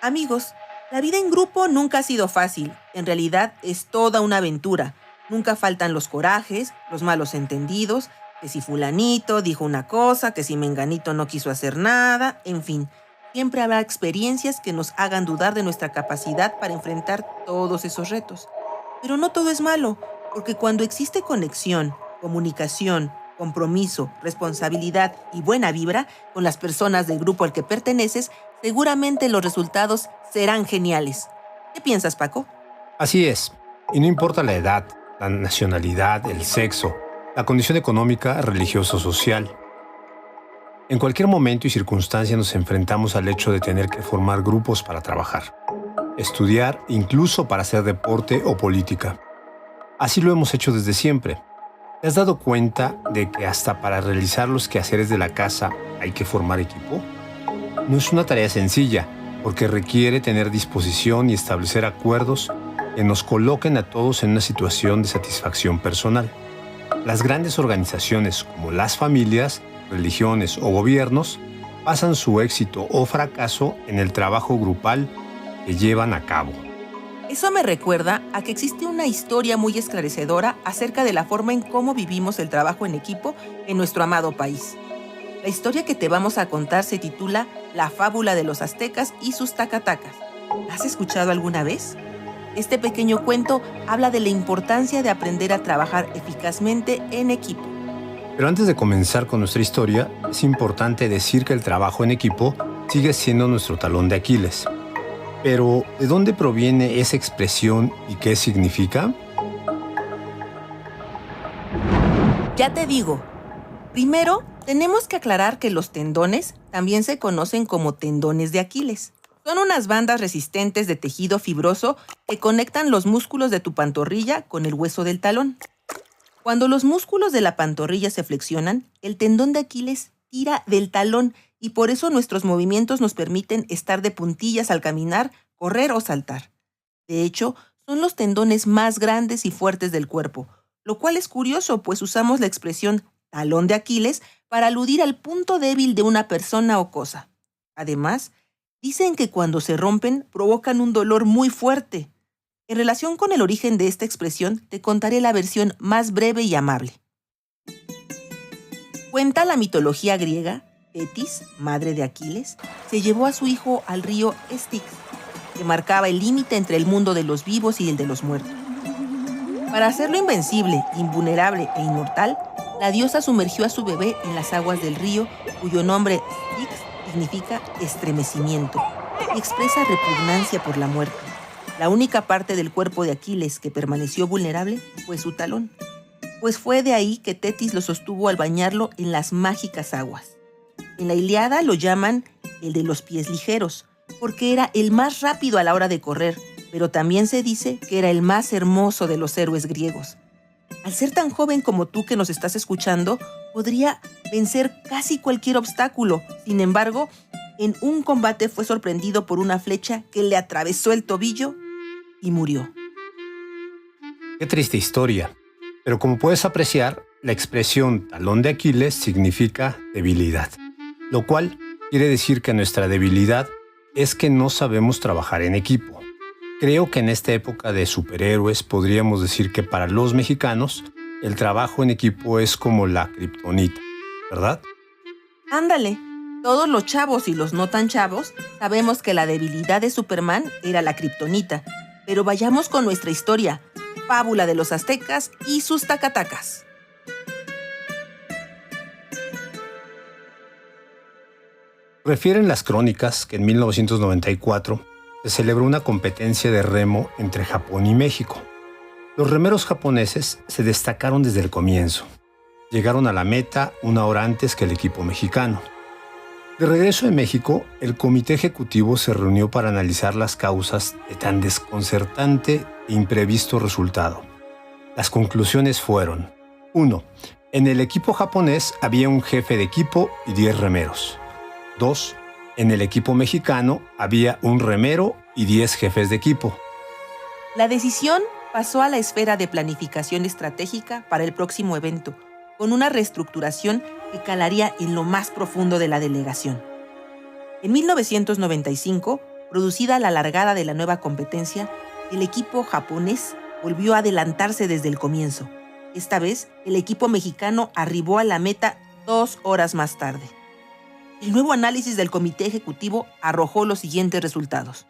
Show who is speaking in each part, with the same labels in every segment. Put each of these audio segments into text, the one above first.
Speaker 1: Amigos, la vida en grupo nunca ha sido fácil. En realidad es toda una aventura. Nunca faltan los corajes, los malos entendidos, que si fulanito dijo una cosa, que si menganito no quiso hacer nada, en fin. Siempre habrá experiencias que nos hagan dudar de nuestra capacidad para enfrentar todos esos retos. Pero no todo es malo, porque cuando existe conexión, comunicación, compromiso, responsabilidad y buena vibra con las personas del grupo al que perteneces, seguramente los resultados serán geniales. ¿Qué piensas, Paco?
Speaker 2: Así es, y no importa la edad, la nacionalidad, el sexo, la condición económica, religiosa o social. En cualquier momento y circunstancia nos enfrentamos al hecho de tener que formar grupos para trabajar, estudiar, incluso para hacer deporte o política. Así lo hemos hecho desde siempre. ¿Te has dado cuenta de que hasta para realizar los quehaceres de la casa hay que formar equipo? No es una tarea sencilla, porque requiere tener disposición y establecer acuerdos que nos coloquen a todos en una situación de satisfacción personal. Las grandes organizaciones como las familias, religiones o gobiernos basan su éxito o fracaso en el trabajo grupal que llevan a cabo.
Speaker 1: Eso me recuerda a que existe una historia muy esclarecedora acerca de la forma en cómo vivimos el trabajo en equipo en nuestro amado país. La historia que te vamos a contar se titula La fábula de los aztecas y sus tacatacas. ¿La has escuchado alguna vez? Este pequeño cuento habla de la importancia de aprender a trabajar eficazmente en equipo.
Speaker 2: Pero antes de comenzar con nuestra historia, es importante decir que el trabajo en equipo sigue siendo nuestro talón de Aquiles. Pero, ¿de dónde proviene esa expresión y qué significa?
Speaker 1: Ya te digo, primero tenemos que aclarar que los tendones también se conocen como tendones de Aquiles. Son unas bandas resistentes de tejido fibroso que conectan los músculos de tu pantorrilla con el hueso del talón. Cuando los músculos de la pantorrilla se flexionan, el tendón de Aquiles tira del talón y por eso nuestros movimientos nos permiten estar de puntillas al caminar, correr o saltar. De hecho, son los tendones más grandes y fuertes del cuerpo, lo cual es curioso, pues usamos la expresión talón de Aquiles para aludir al punto débil de una persona o cosa. Además, dicen que cuando se rompen provocan un dolor muy fuerte. En relación con el origen de esta expresión, te contaré la versión más breve y amable. Cuenta la mitología griega, Tetis, madre de Aquiles, se llevó a su hijo al río Styx, que marcaba el límite entre el mundo de los vivos y el de los muertos. Para hacerlo invencible, invulnerable e inmortal, la diosa sumergió a su bebé en las aguas del río, cuyo nombre Styx significa estremecimiento y expresa repugnancia por la muerte. La única parte del cuerpo de Aquiles que permaneció vulnerable fue su talón, pues fue de ahí que Tetis lo sostuvo al bañarlo en las mágicas aguas. En la Ilíada lo llaman el de los pies ligeros, porque era el más rápido a la hora de correr, pero también se dice que era el más hermoso de los héroes griegos. Al ser tan joven como tú que nos estás escuchando, podría vencer casi cualquier obstáculo. Sin embargo, en un combate fue sorprendido por una flecha que le atravesó el tobillo y murió.
Speaker 2: Qué triste historia. Pero como puedes apreciar, la expresión talón de Aquiles significa debilidad, lo cual quiere decir que nuestra debilidad es que no sabemos trabajar en equipo. Creo que en esta época de superhéroes podríamos decir que para los mexicanos el trabajo en equipo es como la kriptonita, ¿verdad?
Speaker 1: Ándale, todos los chavos y los no tan chavos sabemos que la debilidad de Superman era la kriptonita, pero vayamos con nuestra historia, fábula de los aztecas y sus tacatacas.
Speaker 2: Refieren las crónicas que en 1994 se celebró una competencia de remo entre Japón y México. Los remeros japoneses se destacaron desde el comienzo. Llegaron a la meta una hora antes que el equipo mexicano. De regreso en México, el comité ejecutivo se reunió para analizar las causas de tan desconcertante e imprevisto resultado. Las conclusiones fueron: 1. En el equipo japonés había un jefe de equipo y 10 remeros. 2. En el equipo mexicano había un remero y 10 jefes de equipo.
Speaker 1: La decisión pasó a la esfera de planificación estratégica para el próximo evento, con una reestructuración que calaría en lo más profundo de la delegación. En 1995, producida la largada de la nueva competencia, el equipo japonés volvió a adelantarse desde el comienzo. Esta vez, el equipo mexicano arribó a la meta 2 horas más tarde. El nuevo análisis del comité ejecutivo arrojó los siguientes resultados.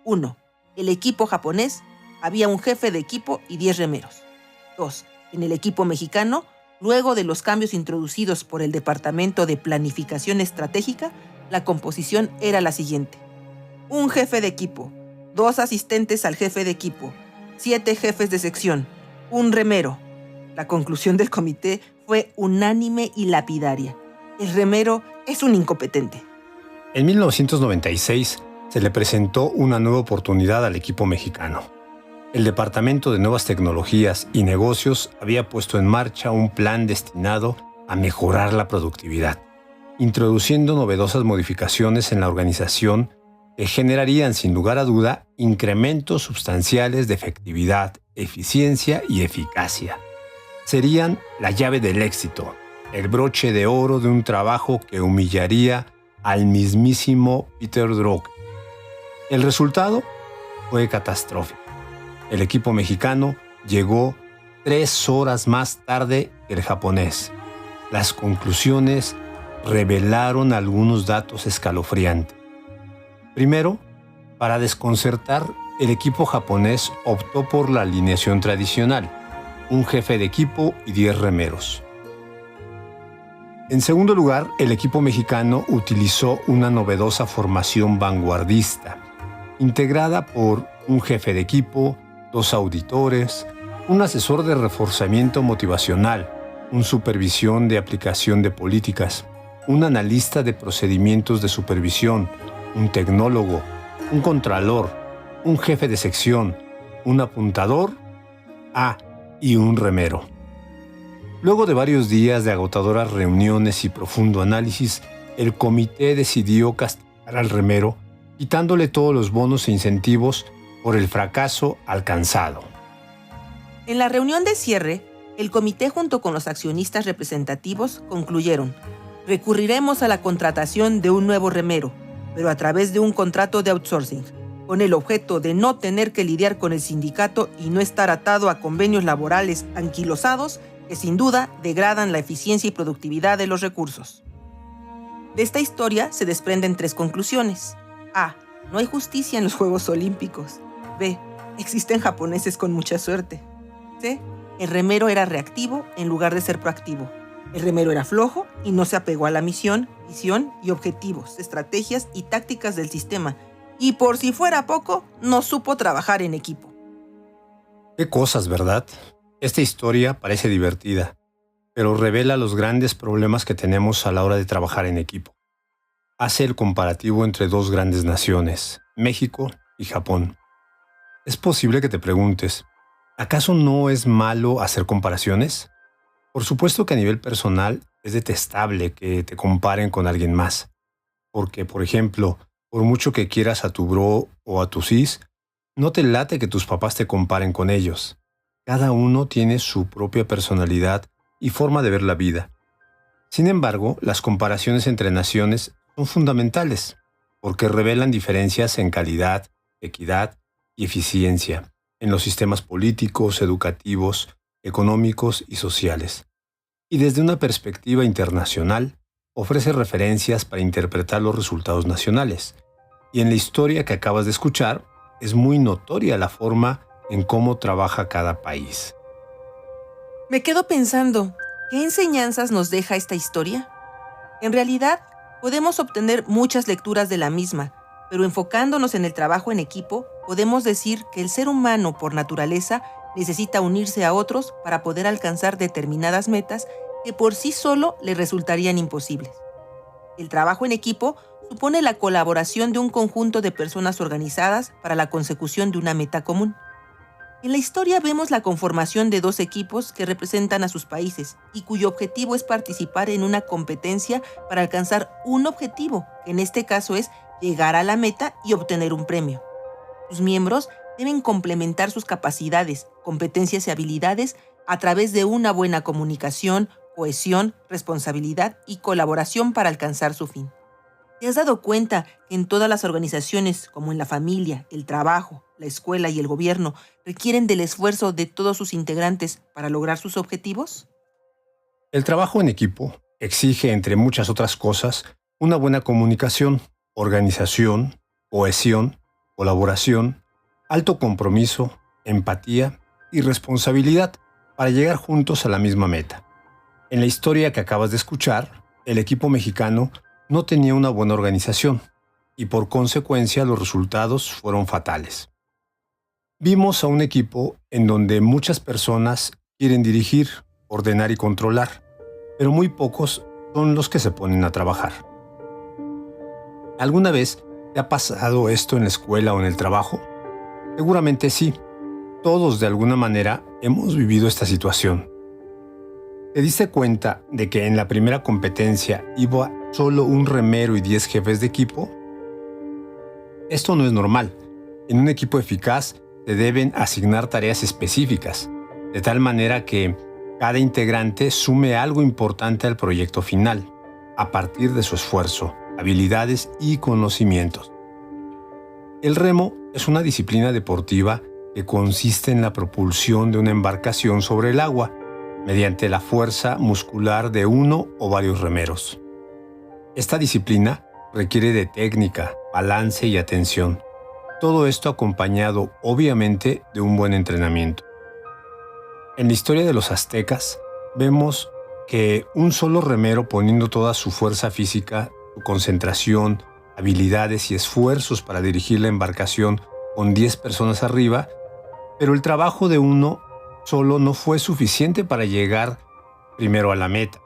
Speaker 1: 1. El equipo japonés había un jefe de equipo y 10 remeros. 2. En el equipo mexicano, luego de los cambios introducidos por el Departamento de Planificación Estratégica, la composición era la siguiente. Un jefe de equipo, 2 asistentes al jefe de equipo, 7 jefes de sección, un remero. La conclusión del comité fue unánime y lapidaria. El remero es un incompetente.
Speaker 2: En 1996 se le presentó una nueva oportunidad al equipo mexicano. El Departamento de Nuevas Tecnologías y Negocios había puesto en marcha un plan destinado a mejorar la productividad, introduciendo novedosas modificaciones en la organización que generarían sin lugar a duda incrementos sustanciales de efectividad, eficiencia y eficacia. Serían la llave del éxito, el broche de oro de un trabajo que humillaría al mismísimo Peter Drucker. El resultado fue catastrófico. El equipo mexicano llegó 3 horas más tarde que el japonés. Las conclusiones revelaron algunos datos escalofriantes. Primero, para desconcertar, el equipo japonés optó por la alineación tradicional, un jefe de equipo y 10 remeros. En segundo lugar, el equipo mexicano utilizó una novedosa formación vanguardista, integrada por un jefe de equipo, 2 auditores, un asesor de reforzamiento motivacional, un supervisión de aplicación de políticas, un analista de procedimientos de supervisión, un tecnólogo, un contralor, un jefe de sección, un apuntador, y un remero. Luego de varios días de agotadoras reuniones y profundo análisis, el comité decidió castigar al remero, quitándole todos los bonos e incentivos por el fracaso alcanzado.
Speaker 1: En la reunión de cierre, el comité junto con los accionistas representativos concluyeron: recurriremos a la contratación de un nuevo remero, pero a través de un contrato de outsourcing, con el objeto de no tener que lidiar con el sindicato y no estar atado a convenios laborales anquilosados que sin duda degradan la eficiencia y productividad de los recursos. De esta historia se desprenden 3 conclusiones. A. No hay justicia en los Juegos Olímpicos. B. Existen japoneses con mucha suerte. C. El remero era reactivo en lugar de ser proactivo. El remero era flojo y no se apegó a la misión, visión y objetivos, estrategias y tácticas del sistema. Y por si fuera poco, no supo trabajar en equipo.
Speaker 2: Qué cosas, ¿verdad? Esta historia parece divertida, pero revela los grandes problemas que tenemos a la hora de trabajar en equipo. Hace el comparativo entre 2 grandes naciones, México y Japón. Es posible que te preguntes, ¿acaso no es malo hacer comparaciones? Por supuesto que a nivel personal es detestable que te comparen con alguien más. Porque, por ejemplo, por mucho que quieras a tu bro o a tu sis, no te late que tus papás te comparen con ellos. Cada uno tiene su propia personalidad y forma de ver la vida. Sin embargo, las comparaciones entre naciones son fundamentales, porque revelan diferencias en calidad, equidad y eficiencia en los sistemas políticos, educativos, económicos y sociales. Y desde una perspectiva internacional, ofrece referencias para interpretar los resultados nacionales. Y en la historia que acabas de escuchar, es muy notoria la forma en cómo trabaja cada país.
Speaker 1: Me quedo pensando, ¿qué enseñanzas nos deja esta historia? En realidad, podemos obtener muchas lecturas de la misma, pero enfocándonos en el trabajo en equipo, podemos decir que el ser humano, por naturaleza, necesita unirse a otros para poder alcanzar determinadas metas que por sí solo le resultarían imposibles. El trabajo en equipo supone la colaboración de un conjunto de personas organizadas para la consecución de una meta común. En la historia vemos la conformación de 2 equipos que representan a sus países y cuyo objetivo es participar en una competencia para alcanzar un objetivo, que en este caso es llegar a la meta y obtener un premio. Sus miembros deben complementar sus capacidades, competencias y habilidades a través de una buena comunicación, cohesión, responsabilidad y colaboración para alcanzar su fin. ¿Te has dado cuenta que en todas las organizaciones, como en la familia, el trabajo, la escuela y el gobierno, requieren del esfuerzo de todos sus integrantes para lograr sus objetivos?
Speaker 2: El trabajo en equipo exige, entre muchas otras cosas, una buena comunicación, organización, cohesión, colaboración, alto compromiso, empatía y responsabilidad para llegar juntos a la misma meta. En la historia que acabas de escuchar, el equipo mexicano no tenía una buena organización y por consecuencia los resultados fueron fatales. Vimos a un equipo en donde muchas personas quieren dirigir, ordenar y controlar, pero muy pocos son los que se ponen a trabajar. ¿Alguna vez te ha pasado esto en la escuela o en el trabajo? Seguramente sí. Todos de alguna manera hemos vivido esta situación. ¿Te diste cuenta de que en la primera competencia iba solo un remero y 10 jefes de equipo? Esto no es normal. En un equipo eficaz se deben asignar tareas específicas, de tal manera que cada integrante sume algo importante al proyecto final, a partir de su esfuerzo, habilidades y conocimientos. El remo es una disciplina deportiva que consiste en la propulsión de una embarcación sobre el agua, mediante la fuerza muscular de uno o varios remeros. Esta disciplina requiere de técnica, balance y atención. Todo esto acompañado, obviamente, de un buen entrenamiento. En la historia de los aztecas, vemos que un solo remero poniendo toda su fuerza física, su concentración, habilidades y esfuerzos para dirigir la embarcación con 10 personas arriba, pero el trabajo de uno solo no fue suficiente para llegar primero a la meta.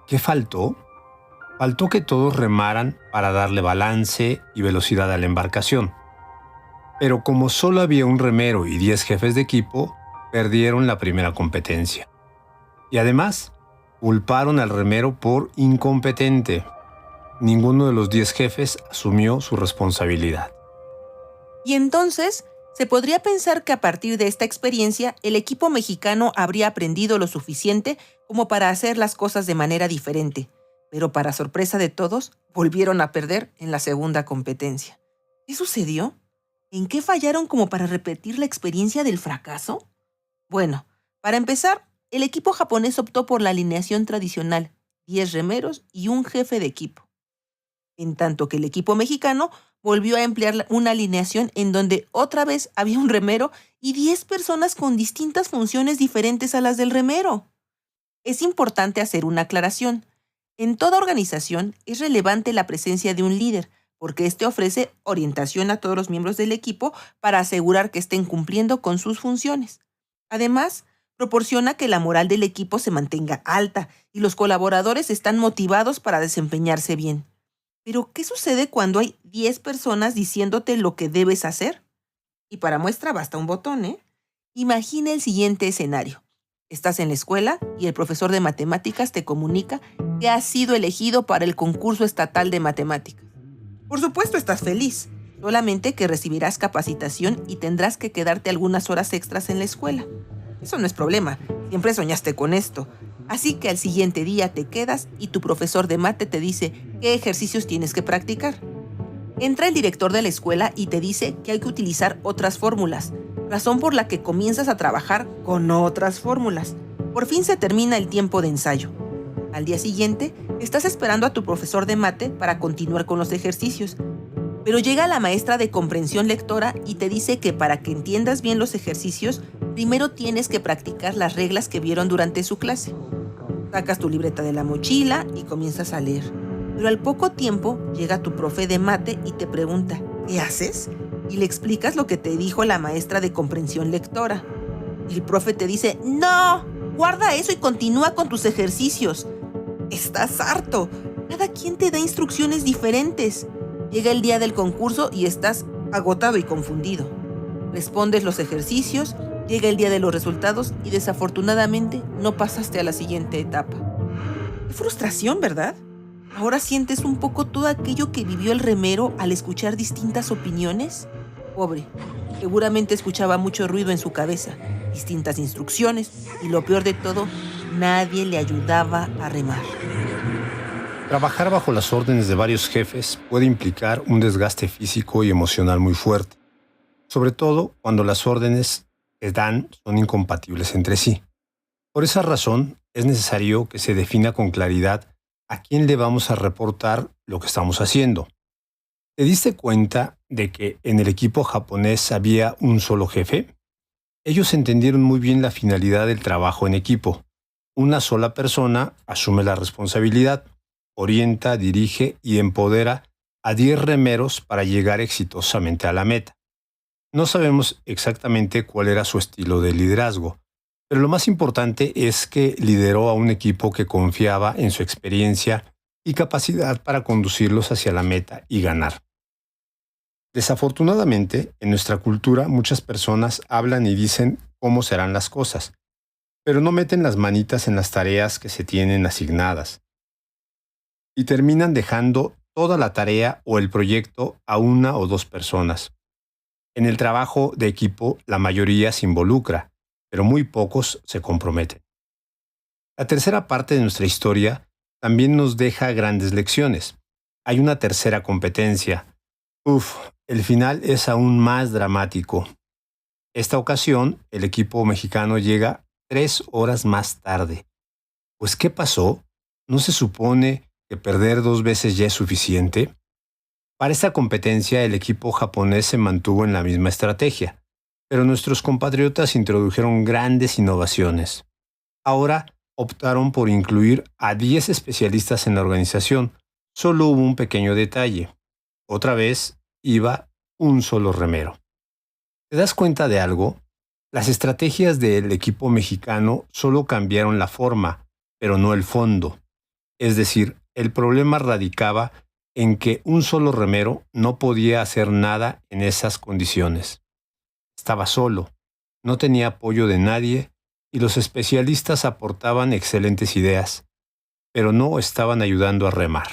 Speaker 2: ¿Qué faltó? Faltó que todos remaran para darle balance y velocidad a la embarcación. Pero como solo había un remero y 10 jefes de equipo, perdieron la primera competencia. Y además, culparon al remero por incompetente. Ninguno de los 10 jefes asumió su responsabilidad.
Speaker 1: Y entonces, se podría pensar que a partir de esta experiencia, el equipo mexicano habría aprendido lo suficiente como para hacer las cosas de manera diferente. Pero para sorpresa de todos, volvieron a perder en la segunda competencia. ¿Qué sucedió? ¿En qué fallaron como para repetir la experiencia del fracaso? Bueno, para empezar, el equipo japonés optó por la alineación tradicional, 10 remeros y un jefe de equipo. En tanto que el equipo mexicano volvió a emplear una alineación en donde otra vez había un remero y 10 personas con distintas funciones diferentes a las del remero. Es importante hacer una aclaración. En toda organización es relevante la presencia de un líder, porque éste ofrece orientación a todos los miembros del equipo para asegurar que estén cumpliendo con sus funciones. Además, proporciona que la moral del equipo se mantenga alta y los colaboradores están motivados para desempeñarse bien. Pero, ¿qué sucede cuando hay 10 personas diciéndote lo que debes hacer? Y para muestra basta un botón, ¿eh? Imagina el siguiente escenario. Estás en la escuela y el profesor de matemáticas te comunica que has sido elegido para el concurso estatal de matemáticas. Por supuesto estás feliz, solamente que recibirás capacitación y tendrás que quedarte algunas horas extras en la escuela. Eso no es problema, siempre soñaste con esto. Así que al siguiente día te quedas y tu profesor de mate te dice qué ejercicios tienes que practicar. Entra el director de la escuela y te dice que hay que utilizar otras fórmulas, razón por la que comienzas a trabajar con otras fórmulas. Por fin se termina el tiempo de ensayo. Al día siguiente, estás esperando a tu profesor de mate para continuar con los ejercicios. Pero llega la maestra de comprensión lectora y te dice que para que entiendas bien los ejercicios, primero tienes que practicar las reglas que vieron durante su clase. Sacas tu libreta de la mochila y comienzas a leer. Pero al poco tiempo llega tu profe de mate y te pregunta, ¿qué haces? Y le explicas lo que te dijo la maestra de comprensión lectora. Y el profe te dice, ¡no! Guarda eso y continúa con tus ejercicios. Estás harto. Cada quien te da instrucciones diferentes. Llega el día del concurso y estás agotado y confundido. Respondes los ejercicios, llega el día de los resultados y desafortunadamente no pasaste a la siguiente etapa. ¡Qué frustración!, ¿verdad? ¿Ahora sientes un poco todo aquello que vivió el remero al escuchar distintas opiniones? Pobre, seguramente escuchaba mucho ruido en su cabeza, distintas instrucciones y lo peor de todo, nadie le ayudaba a remar.
Speaker 2: Trabajar bajo las órdenes de varios jefes puede implicar un desgaste físico y emocional muy fuerte, sobre todo cuando las órdenes que dan son incompatibles entre sí. Por esa razón, es necesario que se defina con claridad a quién le vamos a reportar lo que estamos haciendo. ¿Te diste cuenta de que en el equipo japonés había un solo jefe? Ellos entendieron muy bien la finalidad del trabajo en equipo. Una sola persona asume la responsabilidad, orienta, dirige y empodera a 10 remeros para llegar exitosamente a la meta. No sabemos exactamente cuál era su estilo de liderazgo, pero lo más importante es que lideró a un equipo que confiaba en su experiencia y capacidad para conducirlos hacia la meta y ganar. Desafortunadamente, en nuestra cultura muchas personas hablan y dicen cómo serán las cosas, pero no meten las manitas en las tareas que se tienen asignadas y terminan dejando toda la tarea o el proyecto a una o dos personas. En el trabajo de equipo, la mayoría se involucra, pero muy pocos se comprometen. La tercera parte de nuestra historia también nos deja grandes lecciones. Hay una tercera competencia. El final es aún más dramático. Esta ocasión, el equipo mexicano llega 3 horas más tarde. Pues, ¿qué pasó? ¿No se supone que perder 2 veces ya es suficiente? Para esta competencia, el equipo japonés se mantuvo en la misma estrategia, pero nuestros compatriotas introdujeron grandes innovaciones. Ahora optaron por incluir a 10 especialistas en la organización. Solo hubo un pequeño detalle. Otra vez iba un solo remero. ¿Te das cuenta de algo? Las estrategias del equipo mexicano solo cambiaron la forma, pero no el fondo. Es decir, el problema radicaba en que un solo remero no podía hacer nada en esas condiciones. Estaba solo, no tenía apoyo de nadie y los especialistas aportaban excelentes ideas, pero no estaban ayudando a remar.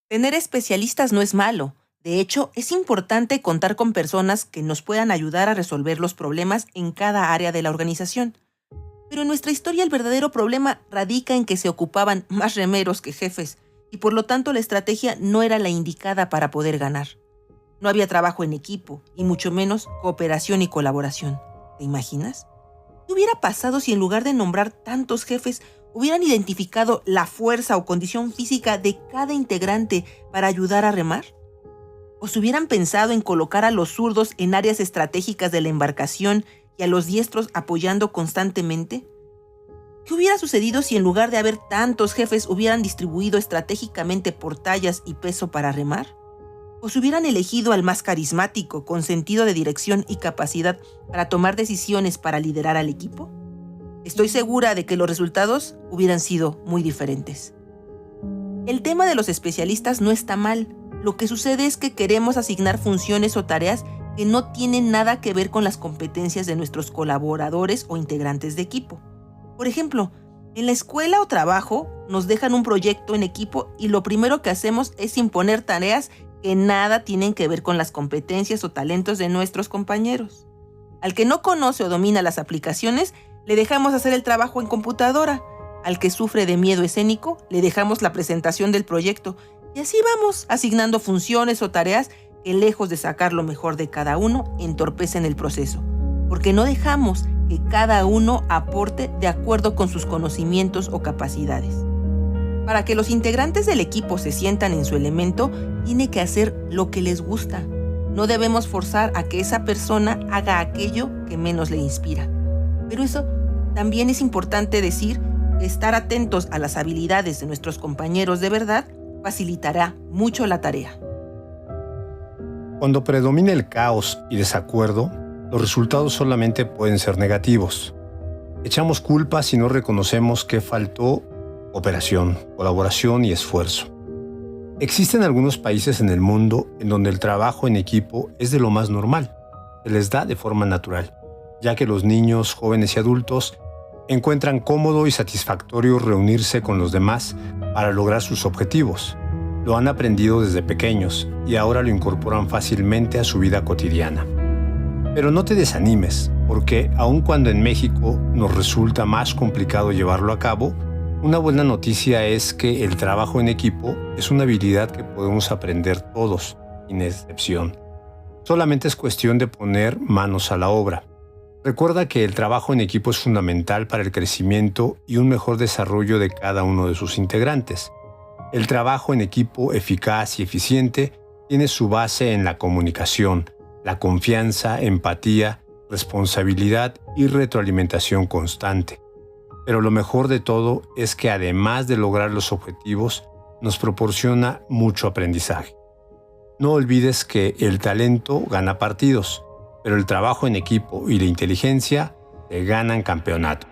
Speaker 1: Tener especialistas no es malo. De hecho, es importante contar con personas que nos puedan ayudar a resolver los problemas en cada área de la organización. Pero en nuestra historia el verdadero problema radica en que se ocupaban más remeros que jefes y por lo tanto la estrategia no era la indicada para poder ganar. No había trabajo en equipo y mucho menos cooperación y colaboración. ¿Te imaginas? ¿Qué hubiera pasado si en lugar de nombrar tantos jefes hubieran identificado la fuerza o condición física de cada integrante para ayudar a remar? ¿O se hubieran pensado en colocar a los zurdos en áreas estratégicas de la embarcación y a los diestros apoyando constantemente? ¿Qué hubiera sucedido si en lugar de haber tantos jefes hubieran distribuido estratégicamente por tallas y peso para remar? ¿O se hubieran elegido al más carismático, con sentido de dirección y capacidad para tomar decisiones para liderar al equipo? Estoy segura de que los resultados hubieran sido muy diferentes. El tema de los especialistas no está mal. Lo que sucede es que queremos asignar funciones o tareas que no tienen nada que ver con las competencias de nuestros colaboradores o integrantes de equipo. Por ejemplo, en la escuela o trabajo nos dejan un proyecto en equipo y lo primero que hacemos es imponer tareas que nada tienen que ver con las competencias o talentos de nuestros compañeros. Al que no conoce o domina las aplicaciones, le dejamos hacer el trabajo en computadora. Al que sufre de miedo escénico, le dejamos la presentación del proyecto. Y así vamos, asignando funciones o tareas que, lejos de sacar lo mejor de cada uno, entorpecen el proceso. Porque no dejamos que cada uno aporte de acuerdo con sus conocimientos o capacidades. Para que los integrantes del equipo se sientan en su elemento, tiene que hacer lo que les gusta. No debemos forzar a que esa persona haga aquello que menos le inspira. Pero eso también es importante decir que estar atentos a las habilidades de nuestros compañeros de verdad facilitará mucho la tarea.
Speaker 2: Cuando predomina el caos y desacuerdo, los resultados solamente pueden ser negativos. Echamos culpas si no reconocemos que faltó cooperación, colaboración y esfuerzo. Existen algunos países en el mundo en donde el trabajo en equipo es de lo más normal, se les da de forma natural, ya que los niños, jóvenes y adultos encuentran cómodo y satisfactorio reunirse con los demás para lograr sus objetivos. Lo han aprendido desde pequeños y ahora lo incorporan fácilmente a su vida cotidiana. Pero no te desanimes, porque aun cuando en México nos resulta más complicado llevarlo a cabo, Una buena noticia es que el trabajo en equipo es una habilidad que podemos aprender todos, sin excepción. Solamente es cuestión de poner manos a la obra. Recuerda que el trabajo en equipo es fundamental para el crecimiento y un mejor desarrollo de cada uno de sus integrantes. El trabajo en equipo eficaz y eficiente tiene su base en la comunicación, la confianza, empatía, responsabilidad y retroalimentación constante. Pero lo mejor de todo es que además de lograr los objetivos, nos proporciona mucho aprendizaje. No olvides que el talento gana partidos, pero el trabajo en equipo y la inteligencia te ganan campeonato.